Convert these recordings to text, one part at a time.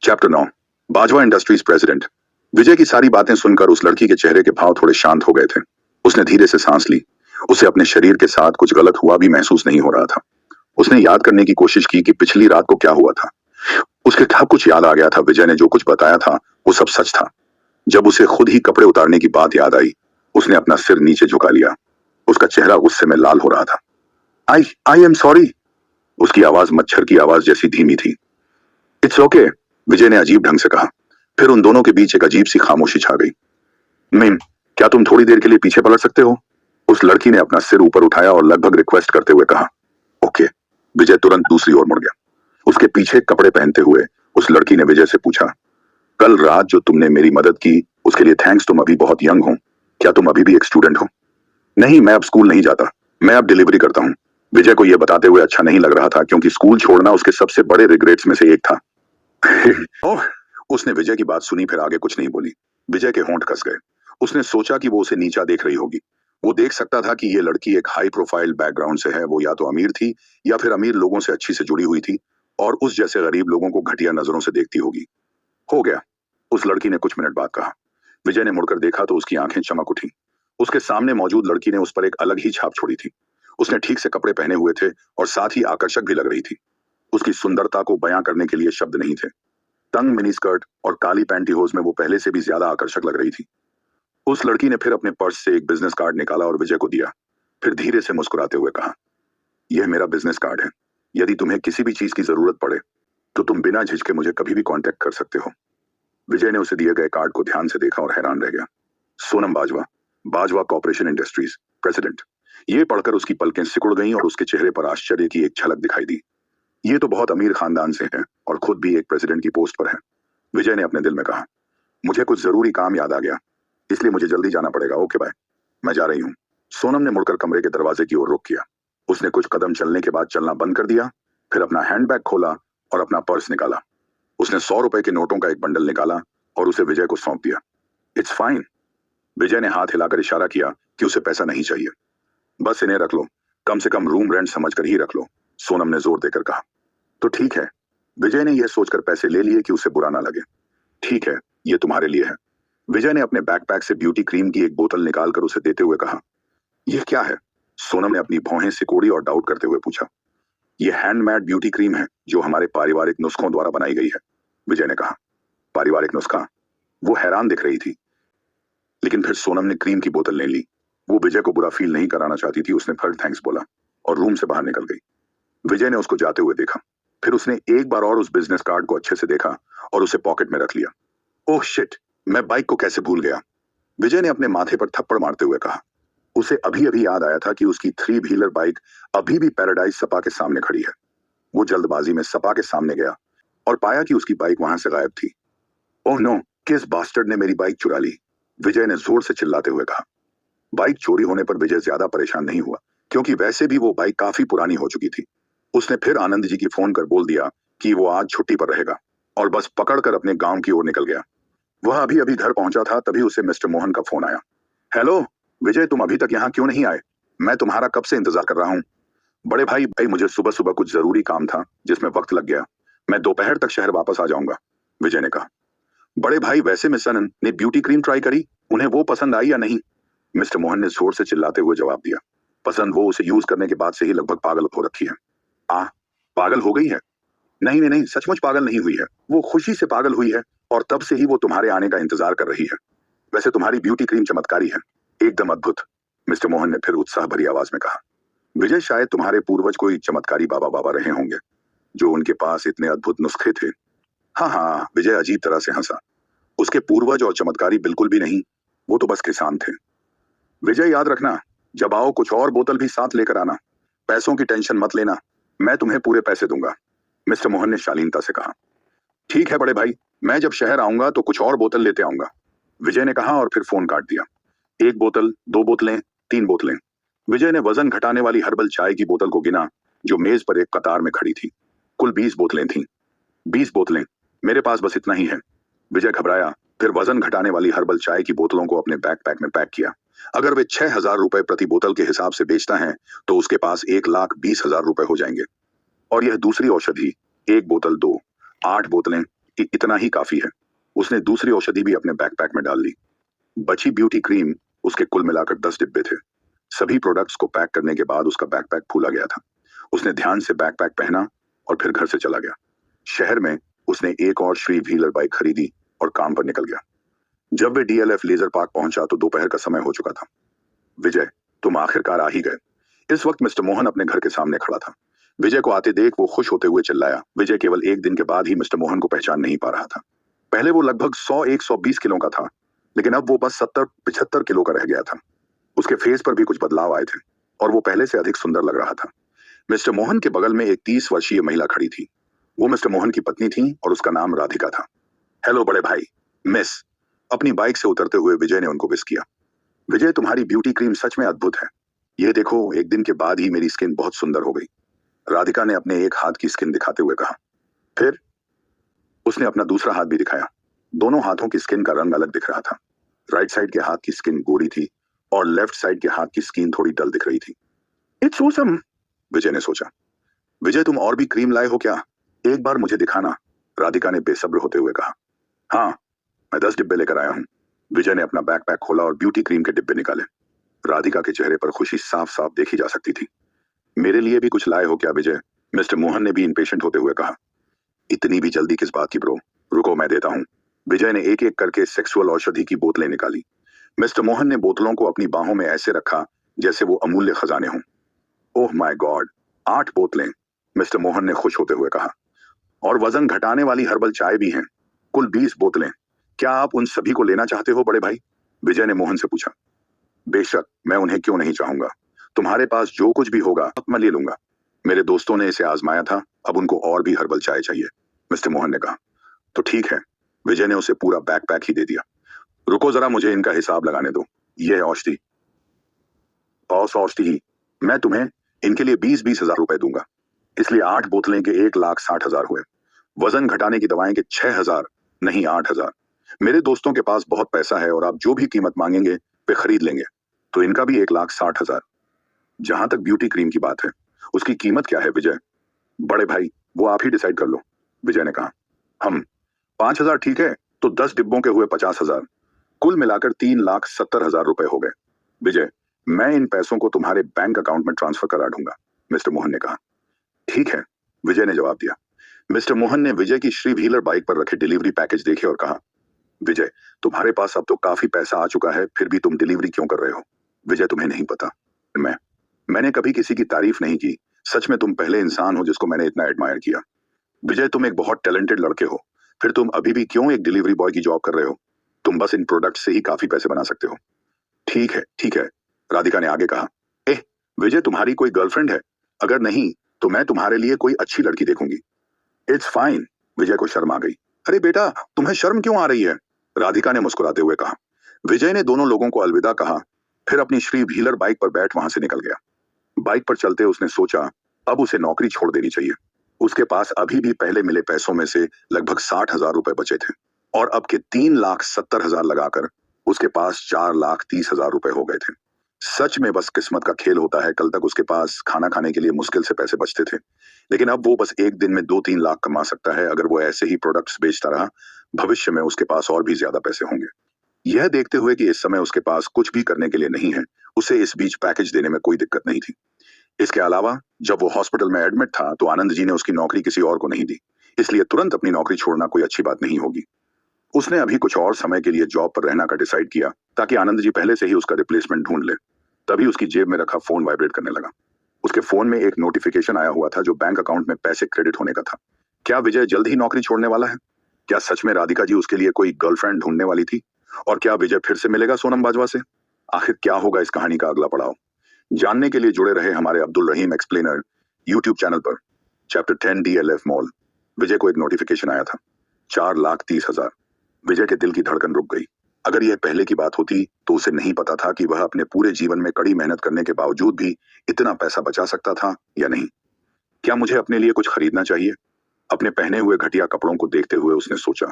Chapter 9। Bajwa industries president. Vijay की सारी बातें सुनकर उस लड़की के चेहरे के भाव थोड़े शांत हो गए थे। उसने धीरे से सांस ली। उसे अपने शरीर के साथ कुछ गलत हुआ भी महसूस नहीं हो रहा था। उसने याद करने की कोशिश की कि पिछली रात को क्या हुआ था। उसके सब कुछ याद आ गया था। विजय ने जो कुछ बताया था वो सब सच था। जब उसे खुद ही कपड़े उतारने की बात याद आई, उसने अपना सिर नीचे झुका लिया। उसका चेहरा गुस्से में लाल हो रहा था। आई आई एम सॉरी। उसकी आवाज मच्छर की आवाज जैसी धीमी थी। इट्स ओके, विजय ने अजीब ढंग से कहा। फिर उन दोनों के बीच एक अजीब सी खामोशी छा गई। मैम, क्या तुम थोड़ी देर के लिए पीछे पलट सकते हो? उस लड़की ने अपना सिर ऊपर उठाया और लगभग रिक्वेस्ट करते हुए कहा। ओके। विजय तुरंत दूसरी ओर मुड़ गया। उसके पीछे कपड़े पहनते हुए उस लड़की ने विजय से पूछा, कल रात जो तुमने मेरी मदद की उसके लिए थैंक्स। तुम अभी बहुत यंग हो, क्या तुम अभी भी एक स्टूडेंट हो? नहीं, मैं अब स्कूल नहीं जाता, मैं अब डिलीवरी करता हूँ। विजय को यह बताते हुए अच्छा नहीं लग रहा था, क्योंकि स्कूल छोड़ना उसके सबसे बड़े रिग्रेट्स में से एक था। ओह! उसने विजय की बात सुनी, फिर आगे कुछ नहीं बोली। विजय के होंठ कस गए। उसने सोचा कि वो उसे नीचा देख रही होगी। वो देख सकता था कि ये लड़की एक हाई प्रोफाइल बैकग्राउंड से है। वो या तो अमीर थी या फिर अमीर लोगों से अच्छी से जुड़ी हुई थी और उस जैसे गरीब लोगों को घटिया नजरों से देखती होगी। हो गया, उस लड़की ने कुछ मिनट बाद कहा। विजय ने मुड़कर देखा तो उसकी आंखें चमक उठी। उसके सामने मौजूद लड़की ने उस पर एक अलग ही छाप छोड़ी थी। उसने ठीक से कपड़े पहने हुए थे और साथ ही आकर्षक भी लग रही थी। उसकी सुंदरता को बयां करने के लिए शब्द नहीं थे। तंग मिनी स्कर्ट और काली पैंटीहोज में वो पहले से भी ज्यादा आकर्षक लग रही थी। उस लड़की ने फिर अपने पर्स से एक बिजनेस कार्ड निकाला और विजय को दिया। फिर धीरे से मुस्कुराते हुए कहा, यह मेरा बिजनेस कार्ड है। यदि तुम्हें किसी भी चीज की जरूरत पड़े तो तुम बिना झिझके मुझे कभी भी कांटेक्ट कर सकते हो। विजय ने उसे दिए गए कार्ड को ध्यान से देखा और हैरान रह गया। Sonam Bajwa, Bajwa corporation industries president. ये पढ़कर उसकी पलकें सिकुड़ गईं और उसके चेहरे पर आश्चर्य की एक झलक दिखाई दी। ये तो बहुत अमीर खानदान से है और खुद भी एक प्रेसिडेंट की पोस्ट पर है। विजय ने अपने दिल में कहा। मुझे कुछ जरूरी काम याद आ गया, इसलिए मुझे जल्दी जाना पड़ेगा। ओके बाय, मैं जा रही हूँ। सोनम ने मुड़कर कमरे के दरवाजे की ओर रुख किया। उसने कुछ कदम चलने के बाद चलना बंद कर दिया। फिर अपना हैंडबैग खोला और अपना पर्स निकाला। उसने 100 रुपए के नोटों का एक बंडल निकाला और उसे विजय को सौंप दिया। It's fine. विजय ने हाथ हिलाकर इशारा किया कि उसे पैसा नहीं चाहिए। बस इन्हें रख लो, कम से कम रूम रेंट समझकर ही रख लो, सोनम ने जोर देकर कहा। तो ठीक है। विजय ने यह सोचकर पैसे ले लिए कि उसे बुरा ना लगे। ठीक है, ये तुम्हारे लिए है। विजय ने अपने बैकपैक से ब्यूटी क्रीम की एक बोतल निकालकर उसे देते हुए कहा, यह क्या है? सोनम ने अपनी भौहें सिकोड़ी और डाउट करते हुए पूछा। यह हैंडमेड ब्यूटी क्रीम है जो हमारे पारिवारिक नुस्खों द्वारा बनाई गई है, विजय ने कहा। पारिवारिक नुस्खा? वो हैरान दिख रही थी, लेकिन फिर सोनम ने क्रीम की बोतल ले ली। वो विजय को बुरा फील नहीं कराना चाहती थी। उसने फिर थैंक्स बोला और रूम से बाहर निकल गई। विजय ने उसको जाते हुए देखा। फिर उसने एक बार और उस बिजनेस कार्ड को अच्छे से देखा और उसे पॉकेट में रख लिया। ओह शिट, मैं बाइक को कैसे भूल गया? विजय ने अपने माथे पर थप्पड़ मारते हुए कहा। उसे अभी अभी याद आया था कि उसकी 3 व्हीलर बाइक अभी भी पैराडाइज सपा के सामने खड़ी है। वो जल्दबाजी में सपा के सामने गया और पाया कि उसकी बाइक वहां से गायब थी। ओह नो, किस बास्टर्ड ने मेरी बाइक चुरा ली? विजय ने जोर से चिल्लाते हुए कहा। बाइक चोरी होने पर विजय ज्यादा परेशान नहीं हुआ, क्योंकि वैसे भी वो बाइक काफी पुरानी हो चुकी थी। उसने फिर आनंद जी की फोन कर बोल दिया कि वो आज छुट्टी पर रहेगा और बस पकड़कर अपने गांव की ओर निकल गया। वह अभी अभी घर पहुंचा था, तभी उसे मिस्टर मोहन का फोन आया। हेलो विजय, तुम अभी तक यहाँ क्यों नहीं आए? मैं तुम्हारा कब से इंतजार कर रहा हूँ। बड़े भाई, मुझे सुबह सुबह कुछ जरूरी काम था जिसमें वक्त लग गया। मैं दोपहर तक शहर वापस आ जाऊंगा, विजय ने कहा। बड़े भाई, वैसे मिस अनन ने ब्यूटी क्रीम ट्राई करी, उन्हें वो पसंद आई या नहीं? मिस्टर मोहन ने जोर से चिल्लाते हुए जवाब दिया। पसंद? वो उसे यूज करने के बाद से ही लगभग पागल हो रखी है। आ, पागल हो गई है? नहीं नहीं नहीं, सचमुच पागल नहीं हुई है। वो खुशी से पागल हुई है और तब से ही वो तुम्हारे आने का इंतजार कर रही है। वैसे तुम्हारी ब्यूटी क्रीम चमत्कारी है, एकदम अद्भुत, मिस्टर मोहन ने फिर उत्साह भरी आवाज में कहा। विजय, शायद तुम्हारे पूर्वज कोई चमत्कारी बाबा बाबा रहे होंगे जो उनके पास इतने अद्भुत नुस्खे थे। हाँ हाँ, विजय अजीब तरह से हंसा। उसके पूर्वज और चमत्कारी बिल्कुल भी नहीं, वो तो बस किसान थे। विजय, याद रखना, जब आओ कुछ और बोतल भी साथ लेकर आना। पैसों की टेंशन मत लेना, मैं तुम्हें पूरे पैसे दूंगा, मिस्टर मोहन ने शालीनता से कहा। ठीक है बड़े भाई, मैं जब शहर आऊंगा तो कुछ और बोतल लेते आऊंगा, विजय ने कहा और फिर फोन काट दिया। 1 बोतल, 2 बोतलें, 3 बोतलें। विजय ने वजन घटाने वाली हर्बल चाय की बोतल को गिना जो मेज पर एक कतार में खड़ी थी। कुल 20 बोतलें थीं। 20 बोतलें, मेरे पास बस इतना ही है। विजय घबराया, फिर वजन घटाने वाली हर्बल चाय की बोतलों को अपने बैकपैक में पैक किया। अगर वे 6,000 रुपए प्रति बोतल के हिसाब से बेचता है तो उसके पास 1,20,000 रुपए हो जाएंगे। और यह दूसरी औषधि, 1 बोतल 2, 8 बोतलें, इतना ही काफी है। उसने दूसरी औषधि भी अपने बैकपैक में डाल ली। बची ब्यूटी क्रीम उसके कुल मिलाकर 10 डिब्बे थे। सभी प्रोडक्ट्स को पैक करने के बाद उसका बैकपैक फूला गया था। उसने ध्यान से बैकपैक पहना और फिर घर से चला गया। शहर में उसने एक और श्री व्हीलर बाइक खरीदी और काम पर निकल गया। जब वे डीएलएफ लेजर पार्क पहुंचा तो दोपहर का समय हो चुका था। विजय, तुम आखिरकार आ ही गए। इस वक्त मिस्टर मोहन अपने घर के सामने खड़ा था। विजय को आते देख वो खुश होते हुए चिल्लाया। विजय केवल एक दिन के बाद ही मिस्टर मोहन को पहचान नहीं पा रहा था। पहले वो लगभग 100-120 किलो का था, लेकिन अब वो बस 70-75 किलो का रह गया था। उसके फेस पर भी कुछ बदलाव आए थे और वो पहले से अधिक सुंदर लग रहा था। मिस्टर मोहन के बगल में एक 30 वर्षीय महिला खड़ी थी। वो मिस्टर मोहन की पत्नी थी और उसका नाम राधिका था। हेलो बड़े भाई, मिस। अपनी बाइक से उतरते हुए विजय ने उनको विश किया। विजय, तुम्हारी ब्यूटी क्रीम सच में अद्भुत है। ये देखो, एक दिन के बाद ही मेरी स्किन बहुत सुंदर हो गई। राधिका ने अपने एक हाथ की स्किन दिखाते हुए कहा। फिर उसने अपना दूसरा हाथ भी दिखाया। दोनों हाथों की स्किन का रंग अलग दिख रहा था। राइट साइड के हाथ की स्किन गोरी थी और लेफ्ट साइड के हाथ की स्किन थोड़ी डल दिख रही थी। इट्स ऑसम, विजय ने सोचा। विजय, तुम और भी क्रीम लाए हो क्या? एक बार मुझे दिखाना, राधिका ने बेसब्र होते हुए कहा। हाँ, मैं 10 डिब्बे लेकर आया हूँ। विजय ने अपना बैकपैक खोला और ब्यूटी क्रीम के डिब्बे निकाले। राधिका के चेहरे पर खुशी साफ साफ देखी जा सकती थी। मेरे लिए भी कुछ लाए हो क्या विजय? मिस्टर मोहन ने भी इम्पेशेंट होते हुए कहा। इतनी भी जल्दी किस बात की ब्रो? रुको, मैं देता हूँ। विजय ने एक एक करके सेक्सुअल औषधि की बोतलें निकाली। मिस्टर मोहन ने बोतलों को अपनी बाहों में ऐसे रखा जैसे वो अमूल्य खजाने हों। ओह माय गॉड, 8 बोतलें, मिस्टर मोहन ने खुश होते हुए कहा। और वजन घटाने वाली हर्बल चाय भी हैं। कुल 20 बोतलें। क्या आप उन सभी को लेना चाहते हो बड़े भाई? विजय ने मोहन से पूछा। बेशक, मैं उन्हें क्यों नहीं चाहूंगा। तुम्हारे पास जो कुछ भी होगा मैं ले लूंगा। मेरे दोस्तों ने इसे आजमाया था, अब उनको और भी हर्बल चाय चाहिए, मिस्टर मोहन ने कहा। तो ठीक है, विजय ने उसे पूरा बैकपैक ही दे दिया। रुको जरा, मुझे इनका हिसाब लगाने दो। ये औषधि, औषधि, मैं तुम्हें इनके लिए 20-20 हजार रुपए दूंगा। इसलिए 8 बोतलें के 1,60,000 हुए। वजन घटाने की दवाएं के 6,000, नहीं 8,000। मेरे दोस्तों के पास बहुत पैसा है और आप जो भी कीमत मांगेंगे वे खरीद लेंगे, तो इनका भी 1,60,000। जहां तक ब्यूटी क्रीम की बात है, उसकी कीमत क्या है विजय? बड़े भाई, वो आप ही डिसाइड कर लो, विजय ने कहा। हम 5,000 ठीक है, तो 10 डिब्बों के हुए 50,000। कुल मिलाकर 3,70,000 रुपए हो गए। विजय, मैं इन पैसों को तुम्हारे बैंक अकाउंट में ट्रांसफर करा दूंगा, मिस्टर मोहन ने कहा। ठीक है, विजय ने जवाब दिया। मिस्टर मोहन ने विजय की श्री व्हीलर बाइक पर रखे डिलीवरी पैकेज देखे और कहा, विजय, तुम्हारे पास अब तो काफी पैसा आ चुका है, फिर भी तुम डिलीवरी क्यों कर रहे हो? विजय, तुम्हें नहीं पता, मैंने कभी किसी की तारीफ नहीं की। सच में तुम पहले इंसान हो जिसको मैंने इतना एडमायर किया। विजय, तुम एक बहुत टैलेंटेड लड़के हो, फिर तुम अभी भी क्यों एक डिलीवरी बॉय की जॉब कर रहे हो? तुम बस इन प्रोडक्ट से ही काफी पैसे बना सकते हो। ठीक है, राधिका ने आगे कहा। एह, विजय, तुम्हारी कोई गर्लफ्रेंड है? अगर नहीं तो मैं तुम्हारे लिए कोई अच्छी लड़की देखूंगी। इट्स फाइन, विजय को शर्म आ गई। अरे बेटा, तुम्हें शर्म क्यों आ रही है? राधिका ने मुस्कुराते हुए कहा। विजय ने दोनों लोगों को अलविदा कहा, फिर अपनी श्री व्हीलर बाइक पर बैठ वहां से निकल गया। बाइक पर चलते उसने सोचा, अब उसे नौकरी छोड़ देनी चाहिए। उसके पास अभी भी पहले मिले पैसों में से लगभग 60,000 रुपए बचे थे और अब के 3,70,000 लगाकर उसके पास 4,30,000 रुपए हो गए थे। सच में बस किस्मत का खेल होता है। कल तक उसके पास खाना खाने के लिए मुश्किल से पैसे बचते थे, लेकिन अब वो बस एक दिन में 2-3 लाख कमा सकता है। अगर वो ऐसे ही प्रोडक्ट्स बेचता रहा, भविष्य में उसके पास और भी ज्यादा पैसे होंगे। यह देखते हुए कि इस समय उसके पास कुछ भी करने के लिए नहीं है, उसे इस बीच पैकेज देने में कोई दिक्कत नहीं थी। इसके अलावा जब वो हॉस्पिटल में एडमिट था तो आनंद जी ने उसकी नौकरी किसी और को नहीं दी, इसलिए तुरंत अपनी नौकरी छोड़ना कोई अच्छी बात नहीं होगी। उसने अभी कुछ और समय के लिए जॉब पर रहना का डिसाइड किया ताकि आनंद जी पहले से ही उसका रिप्लेसमेंट ढूंढ ले। तभी उसकी जेब में रखा फोन वाइब्रेट करने लगा। उसके फोन में एक नोटिफिकेशन आया हुआ था जो बैंक अकाउंट में पैसे क्रेडिट होने का था। क्या विजय जल्द ही नौकरी छोड़ने वाला है? क्या सच में राधिका जी उसके लिए कोई गर्लफ्रेंड ढूंढने वाली थी? और क्या विजय फिर से मिलेगा सोनम बाजवा से? आखिर क्या होगा इस कहानी का अगला पड़ाव? जानने के लिए जुड़े रहे हमारे Abdul Rahim explainer YouTube channel पर। Chapter 10 DLF mall. विजय को एक नोटिफिकेशन आया था, 4,30,000। विजय के दिल की धड़कन रुक गई। अगर यह पहले की बात होती तो उसे नहीं पता था कि वह अपने पूरे जीवन में कड़ी मेहनत करने के बावजूद भी इतना पैसा बचा सकता था या नहीं। क्या मुझे अपने लिए कुछ खरीदना चाहिए? अपने पहने हुए घटिया कपड़ों को देखते हुए उसने सोचा।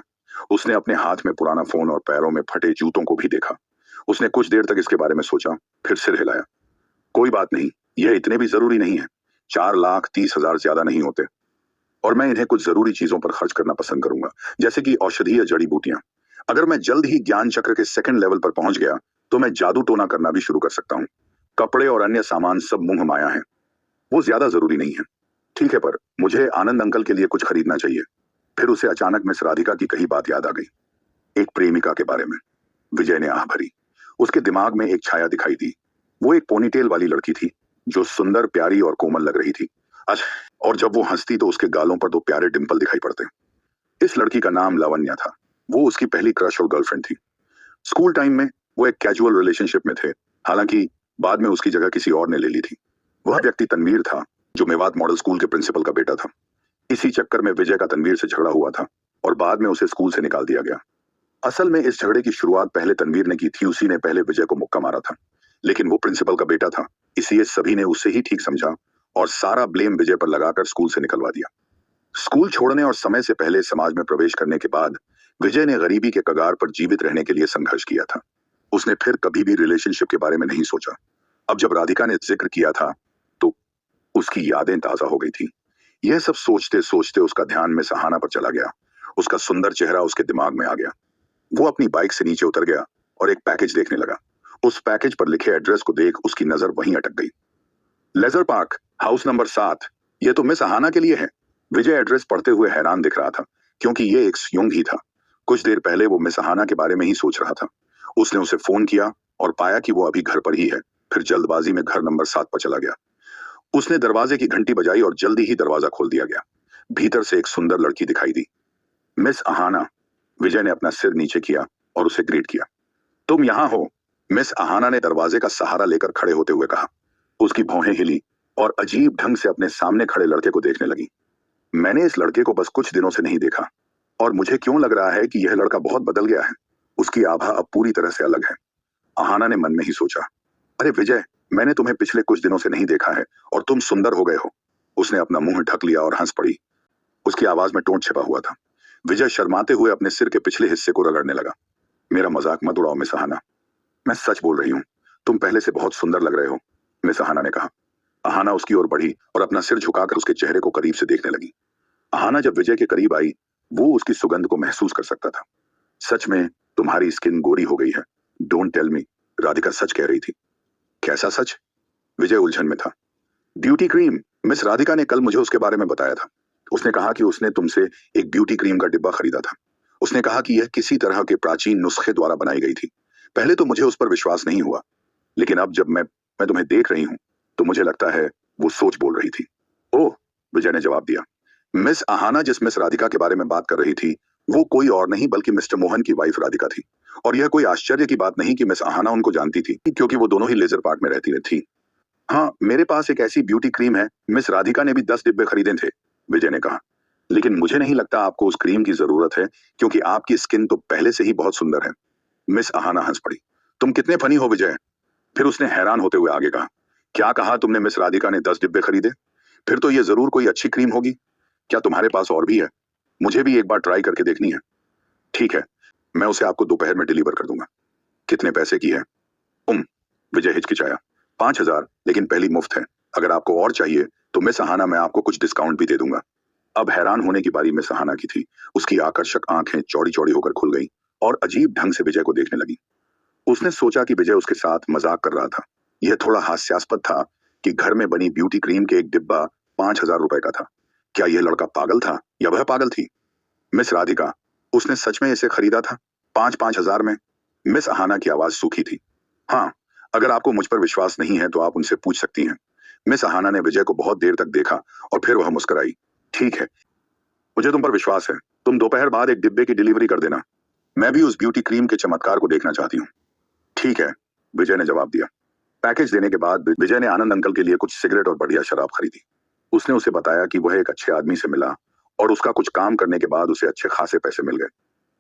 उसने अपने हाथ में पुराना फोन और पैरों में फटे जूतों को भी देखा। उसने कुछ देर तक इसके बारे में सोचा, फिर सिर हिलाया। कोई बात नहीं, यह इतने भी जरूरी नहीं है। 4,30,000 ज्यादा नहीं होते। और मैं इन्हें कुछ जरूरी चीजों पर खर्च करना पसंद करूंगा, जैसे कि औषधि या जड़ी बूटियां। अगर मैं जल्द ही ज्ञान चक्र के सेकंड लेवल पर पहुंच गया तो मैं जादू टोना करना भी शुरू कर सकता हूँ। कपड़े और अन्य सामान सब मुंह माया है, वो ज्यादा जरूरी नहीं है। ठीक है, पर मुझे आनंद अंकल के लिए कुछ खरीदना चाहिए। फिर उसे अचानक मिस राधिका की कही बात याद आ गई, एक प्रेमिका के बारे में। विजय ने आह भरी। उसके दिमाग में एक छाया दिखाई दी। वो एक पोनीटेल वाली लड़की थी जो सुंदर, प्यारी और कोमल लग रही थी। अच्छा, और जब वो हंसती तो उसके गालों पर दो प्यारे डिंपल दिखाई पड़ते। इस लड़की का नाम लावण्या था। वो उसकी पहली क्रश और गर्लफ्रेंड थी। स्कूल टाइम में वो एक कैजुअल रिलेशनशिप में थे, हालांकि बाद में उसकी जगह किसी और ने ले ली थी। वह व्यक्ति तनवीर था, जो मेवात मॉडल स्कूल के प्रिंसिपल का बेटा था। इसी चक्कर में विजय का तनवीर से झगड़ा हुआ था और बाद में उसे स्कूल से निकाल दिया गया। असल में इस झगड़े की शुरुआत पहले तनवीर ने की थी। उसी ने पहले विजय को मुक्का मारा था, लेकिन वो प्रिंसिपल का बेटा था, इसलिए सभी ने उसे ही ठीक समझा और सारा ब्लेम विजय पर लगाकर स्कूल से निकलवा दिया। स्कूल छोड़ने और समय से पहले समाज में प्रवेश करने के बाद विजय ने गरीबी के कगार पर जीवित रहने के लिए संघर्ष किया था। उसने फिर कभी भी रिलेशनशिप के बारे में नहीं सोचा। अब जब राधिका ने जिक्र किया था तो उसकी यादें ताजा हो गई थी। यह सब सोचते सोचते उसका ध्यान में सहाना पर चला गया। उसका सुंदर चेहरा उसके दिमाग में आ गया। वो अपनी बाइक से नीचे उतर गया और एक पैकेज देखने लगा। उस पैकेज पर लिखे एड्रेस को देख उसकी नजर वहीं अटक गई। Leisure park, house number 7। ये तो मिस अहाना के लिए है। विजय एड्रेस पढ़ते हुए हैरान दिख रहा था, क्योंकि ये एक संयोग ही था। कुछ देर पहले वो मिस अहाना के बारे में ही सोच रहा था। उसने उसे फोन किया और पाया कि वो अभी घर पर ही है। फिर जल्दबाजी में घर नंबर 7 पर चला गया। उसने दरवाजे की घंटी बजाई और जल्दी ही दरवाजा खोल दिया गया। भीतर से एक सुंदर लड़की दिखाई दी। मिस अहाना। विजय ने अपना सिर नीचे किया और उसे ग्रीट किया। तुम यहाँ हो? मिस अहाना ने दरवाजे का सहारा लेकर खड़े होते हुए कहा। उसकी भौहें हिली और अजीब ढंग से अपने सामने खड़े लड़के को देखने लगी। मैंने इस लड़के को बस कुछ दिनों से नहीं देखा और मुझे क्यों लग रहा है कि यह लड़का बहुत बदल गया है। उसकी आभा अब पूरी तरह से अलग है। अहाना ने मन में ही सोचा, अरे विजय, मैंने तुम्हें पिछले कुछ दिनों से नहीं देखा है और तुम सुंदर हो गए हो। उसने अपना मुंह ढक लिया और हंस पड़ी। उसकी आवाज में टोंट छिपा हुआ था। विजय शर्माते हुए अपने सिर के पिछले हिस्से को रगड़ने लगा। मेरा मजाक मत उड़ाओ मिस अहाना, मैं सच बोल रही हूँ। तुम पहले से बहुत सुंदर लग रहे हो, मिस अहाना ने कहा। अहाना उसकी ओर बढ़ी और अपना सिर झुकाकर उसके चेहरे को करीब से देखने लगी। अहाना जब विजय के करीब आई, वो उसकी सुगंध को महसूस कर सकता था। सच में तुम्हारी स्किन गोरी हो गई है। डोंट टेल मी, राधिका सच कह रही थी। कैसा सच? विजय उलझन में था। ब्यूटी क्रीम, मिस राधिका ने कल मुझे उसके बारे में बताया था। उसने कहा कि उसने तुमसे एक ब्यूटी क्रीम का डिब्बा खरीदा था। उसने कहा कि यह किसी तरह के प्राचीन नुस्खे द्वारा बनाई गई थी। पहले तो मुझे उस पर विश्वास नहीं हुआ, लेकिन अब जब मैं तुम्हें देख रही हूं तो मुझे लगता है वो सोच बोल रही थी। ओह, विजय ने जवाब दिया। मिस अहाना जिस मिस राधिका के बारे में बात कर रही थी वो कोई और नहीं बल्कि मिस्टर मोहन की वाइफ राधिका थी। और यह कोई आश्चर्य की बात नहीं कि मिस अहाना उनको जानती थी, क्योंकि वो दोनों ही लेजर पार्क में रहती थी। हाँ, मेरे पास एक ऐसी ब्यूटी क्रीम है। मिस राधिका ने भी 10 डिब्बे खरीदे थे, विजय ने कहा। लेकिन मुझे नहीं लगता आपको उस क्रीम की जरूरत है, क्योंकि आपकी स्किन तो पहले से ही बहुत सुंदर है। मिस अहाना हंस पड़ी। तुम कितने फनी हो विजय। फिर उसने हैरान होते हुए आगे कहा, क्या कहा तुमने? मिस राधिका ने 10 डिब्बे खरीदे? फिर तो ये जरूर कोई अच्छी क्रीम होगी। क्या तुम्हारे पास और भी है? मुझे भी एक बार ट्राई करके देखनी है। ठीक है, मैं उसे आपको दोपहर में डिलीवर कर दूंगा। कितने पैसे की है? विजय हिचकिचाया। 5,000, लेकिन पहली मुफ्त है। अगर आपको और चाहिए तो मिस अहाना मैं आपको कुछ डिस्काउंट भी दे दूंगा। अब हैरान होने की बारी मिस अहाना की थी। उसकी आकर्षक आंखें चौड़ी चौड़ी होकर खुल गई और अजीब ढंग से विजय को देखने लगी। उसने सोचा कि विजय उसके साथ मजाक कर रहा था। यह थोड़ा हास्यास्पद था कि घर में बनी ब्यूटी क्रीम के एक डिब्बा 5,000 रुपए का था। क्या यह लड़का पागल था या वह पागल थी? मिस राधिका, उसने सच में इसे खरीदा था 5,000 में? मिस अहाना की आवाज सूखी थी। हाँ, अगर आपको मुझ पर विश्वास नहीं है तो आप उनसे पूछ सकती हैं। मिस अहाना ने विजय को बहुत देर तक देखा और फिर वह मुस्कुराई। ठीक है, मुझे तुम पर विश्वास है। तुम दोपहर बाद एक डिब्बे की डिलीवरी कर देना। मैं भी उस ब्यूटी क्रीम के चमत्कार को देखना चाहती हूँ। ठीक है, विजय ने जवाब दिया। पैकेज देने के बाद विजय ने आनंद अंकल के लिए कुछ सिगरेट और बढ़िया शराब खरीदी। उसने उसे बताया कि वह एक अच्छे आदमी से मिला और उसका कुछ काम करने के बाद उसे अच्छे खासे पैसे मिल गए।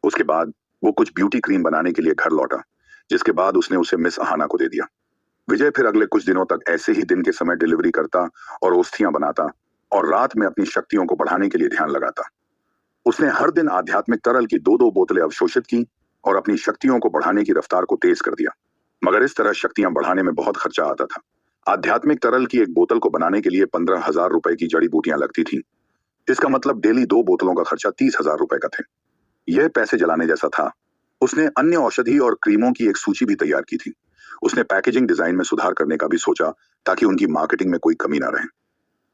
उसके बाद वो कुछ ब्यूटी क्रीम बनाने के लिए घर लौटा, जिसके बाद उसने उसे मिस अहाना को दे दिया। विजय फिर अगले कुछ दिनों तक ऐसे ही दिन के समय डिलीवरी करता और ओस्थियां बनाता और रात में अपनी शक्तियों को बढ़ाने के लिए ध्यान लगाता। उसने हर दिन आध्यात्मिक तरल की 2-2 बोतलें अवशोषित की और अपनी शक्तियों को बढ़ाने की रफ्तार को तेज कर दिया। मगर इस तरह शक्तियां बढ़ाने में बहुत खर्चा आता था। आध्यात्मिक तरल की एक बोतल को बनाने के लिए 15,000 रुपए की जड़ी बूटियां लगती थी। इसका मतलब डेली 2 बोतलों का खर्चा 30,000 रुपए का थे। यह पैसे जलाने जैसा था। उसने अन्य औषधि और क्रीमों की एक सूची भी तैयार की थी। उसने पैकेजिंग डिजाइन में सुधार करने का भी सोचा ताकि उनकी मार्केटिंग में कोई कमी ना रहे।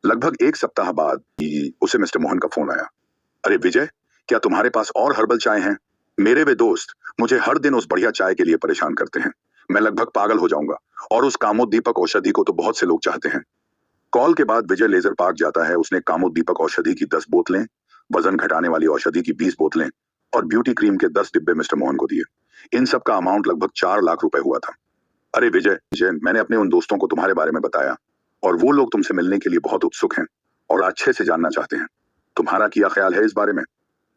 लगभग 1 सप्ताह बाद उसे मिस्टर मोहन का फोन आया। अरे विजय, क्या तुम्हारे पास और हर्बल चाय हैं? मेरे वे दोस्त मुझे हर दिन उस बढ़िया चाय के लिए परेशान करते हैं। मैं लगभग पागल हो जाऊंगा। और उस कामोद्दीपक औषधि को तो बहुत से लोग चाहते हैं। कॉल के बाद विजय लेजर पार्क जाता है। उसने कामोद्दीपक औषधि की 10 बोतलें, वजन घटाने वाली औषधि की 20 बोतलें और ब्यूटी क्रीम के 10 डिब्बे मिस्टर मोहन को दिए। इन सब का अमाउंट लगभग 4 लाख रुपए हुआ था। अरे विजय, मैंने अपने उन दोस्तों को तुम्हारे बारे में बताया और वो लोग तुमसे मिलने के लिए बहुत उत्सुक हैं और अच्छे से जानना चाहते हैं। तुम्हारा क्या ख्याल है इस बारे में?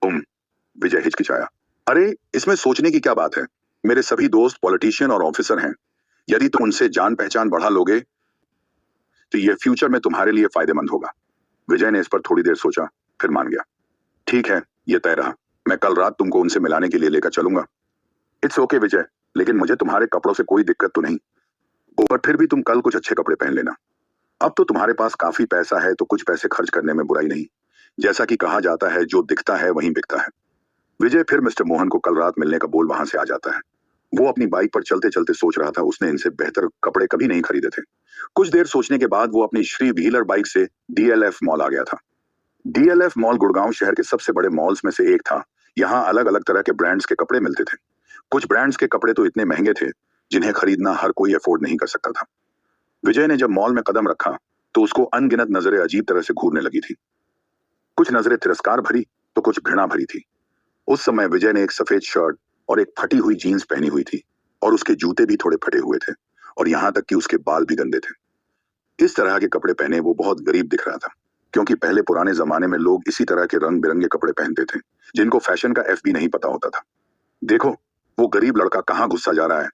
विजय हिचकिचाया। अरे इसमें सोचने की क्या बात है? मेरे सभी दोस्त पॉलिटिशियन और ऑफिसर हैं। यदि तुम उनसे जान पहचान बढ़ा लोगे तो ये फ्यूचर में तुम्हारे लिए फायदेमंद होगा। विजय ने इस पर थोड़ी देर सोचा, फिर मान गया। ठीक है, ये तय रहा। मैं कल रात तुमको उनसे मिलाने के लिए लेकर चलूंगा। इट्स ओके विजय, लेकिन मुझे तुम्हारे कपड़ों से कोई दिक्कत तो नहीं। और फिर भी तुम कल कुछ अच्छे कपड़े पहन लेना। अब तो तुम्हारे पास काफी पैसा है तो कुछ पैसे खर्च करने में बुराई नहीं। जैसा कि कहा जाता है, जो दिखता है वहीं बिकता है। विजय फिर मिस्टर मोहन को कल रात मिलने का बोल वहां से आ जाता है। वो अपनी बाइक पर चलते चलते सोच रहा था, उसने इनसे बेहतर कपड़े कभी नहीं खरीदे थे। कुछ देर सोचने के बाद वो अपनी श्री व्हीलर बाइक से डीएलएफ मॉल आ गया था। डीएलएफ मॉल गुड़गांव शहर के सबसे बड़े मॉल्स में से एक था। यहाँ अलग अलग तरह के ब्रांड्स के कपड़े मिलते थे। कुछ ब्रांड्स के कपड़े तो इतने महंगे थे जिन्हें खरीदना हर कोई अफोर्ड नहीं कर सकता था। विजय ने जब मॉल में कदम रखा तो उसको अनगिनत नजरें अजीब तरह से घूरने लगी थी। कुछ नजरें तिरस्कार भरी तो कुछ घृणा भरी थी। उस समय विजय ने एक सफेद शर्ट और एक फटी हुई जीन्स पहनी हुई थी और उसके जूते भी थोड़े फटे हुए थे और यहाँ तक कि उसके बाल भी गंदे थे। इस तरह के कपड़े पहने वो बहुत गरीब दिख रहा था, क्योंकि पहले पुराने जमाने में लोग इसी तरह के रंग बिरंगे कपड़े पहनते थे जिनको फैशन का एफ भी नहीं पता होता था। देखो, वो गरीब लड़का कहाँ गुस्सा जा रहा है।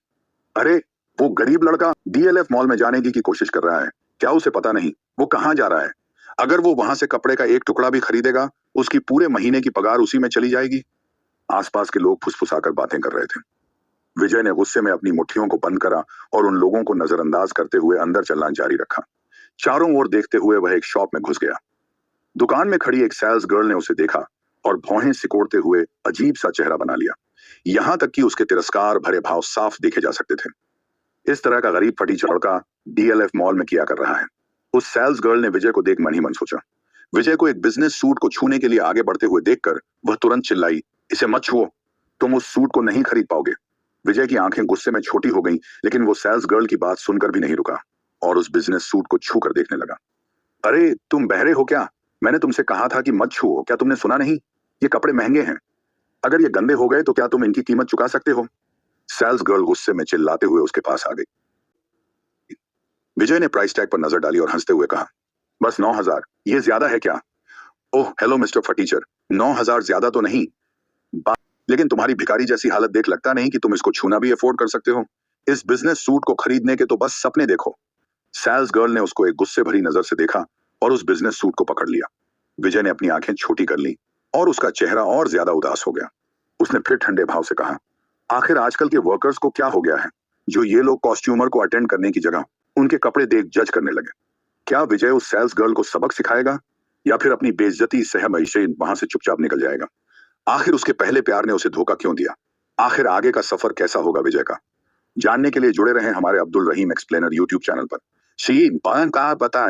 अरे वो गरीब लड़का डीएलएफ मॉल में जाने की कोशिश कर रहा है। क्या उसे पता नहीं वो कहाँ जा रहा है? अगर वो वहां से कपड़े का एक टुकड़ा भी खरीदेगा, उसकी पूरे महीने की पगार उसी में चली जाएगी। आसपास के लोग फुसफुसाकर बातें कर रहे थे। विजय ने गुस्से में अपनी मुट्ठियों को बंद करा और उन लोगों को नजरअंदाज करते हुए अंदर चलना जारी रखा। चारों ओर देखते हुए वह एक शॉप में घुस गया। दुकान में खड़ी एक सेल्स गर्ल ने उसे देखा और भौहें सिकोड़ते हुए अजीब सा चेहरा बना लिया। यहां तक कि उसके तिरस्कार भरे भाव साफ देखे जा सकते थे। इस तरह का गरीब फटीचा लड़का डीएलएफ मॉल में किया कर रहा है। उस सेल्स गर्ल ने विजय को देख मन ही मन सोचा। विजय को एक बिजनेस सूट को छूने के लिए आगे बढ़ते हुए देखकर वह तुरंत चिल्लाई, इसे मत छुओ, तुम उस सूट को नहीं खरीद पाओगे। विजय की आंखें गुस्से में छोटी हो गईं, लेकिन वो सेल्स गर्ल की बात सुनकर भी नहीं रुका और उस बिजनेस सूट को छू कर देखने लगा। अरे तुम बहरे हो क्या? मैंने तुमसे कहा था कि मत छुओ, क्या तुमने सुना नहीं? ये कपड़े महंगे हैं। अगर ये गंदे हो गए तो क्या तुम इनकी कीमत चुका सकते हो? सेल्स गर्ल गुस्से में चिल्लाते हुए उसके पास आ गई। विजय ने प्राइस टैग पर नजर डाली और हंसते हुए कहा, बस 9,000, ये ज्यादा है क्या? ओह हेलो मिस्टर फटीचर, 9,000 ज्यादा तो नहीं, लेकिन तुम्हारी भिखारी जैसी हालत देख लगता नहीं कि तुम इसको छूना भी अफोर्ड कर सकते हो। इस बिजनेस सूट को खरीदने के तो बस सपने देखो। सेल्स गर्ल ने उसको एक गुस्से भरी नजर से देखा और उस बिजनेस सूट को पकड़ लिया। विजय ने अपनी आंखें छोटी कर ली और उसका चेहरा और ज्यादा उदास हो गया। उसने फिर ठंडे भाव से कहा, आखिर आजकल के वर्कर्स को क्या हो गया है जो ये लोग कॉस्ट्यूमर को अटेंड करने की जगह उनके कपड़े देख जज करने लगे? क्या विजय उस सेल्स गर्ल को सबक सिखाएगा या फिर अपनी बेइज्जती सहम से वहां से चुपचाप निकल जाएगा? आखिर उसके पहले प्यार ने उसे धोखा क्यों दिया? आखिर आगे का सफर कैसा होगा विजय का? जानने के लिए जुड़े रहें हमारे Abdul Rahim explainer YouTube channel पर। शी का पता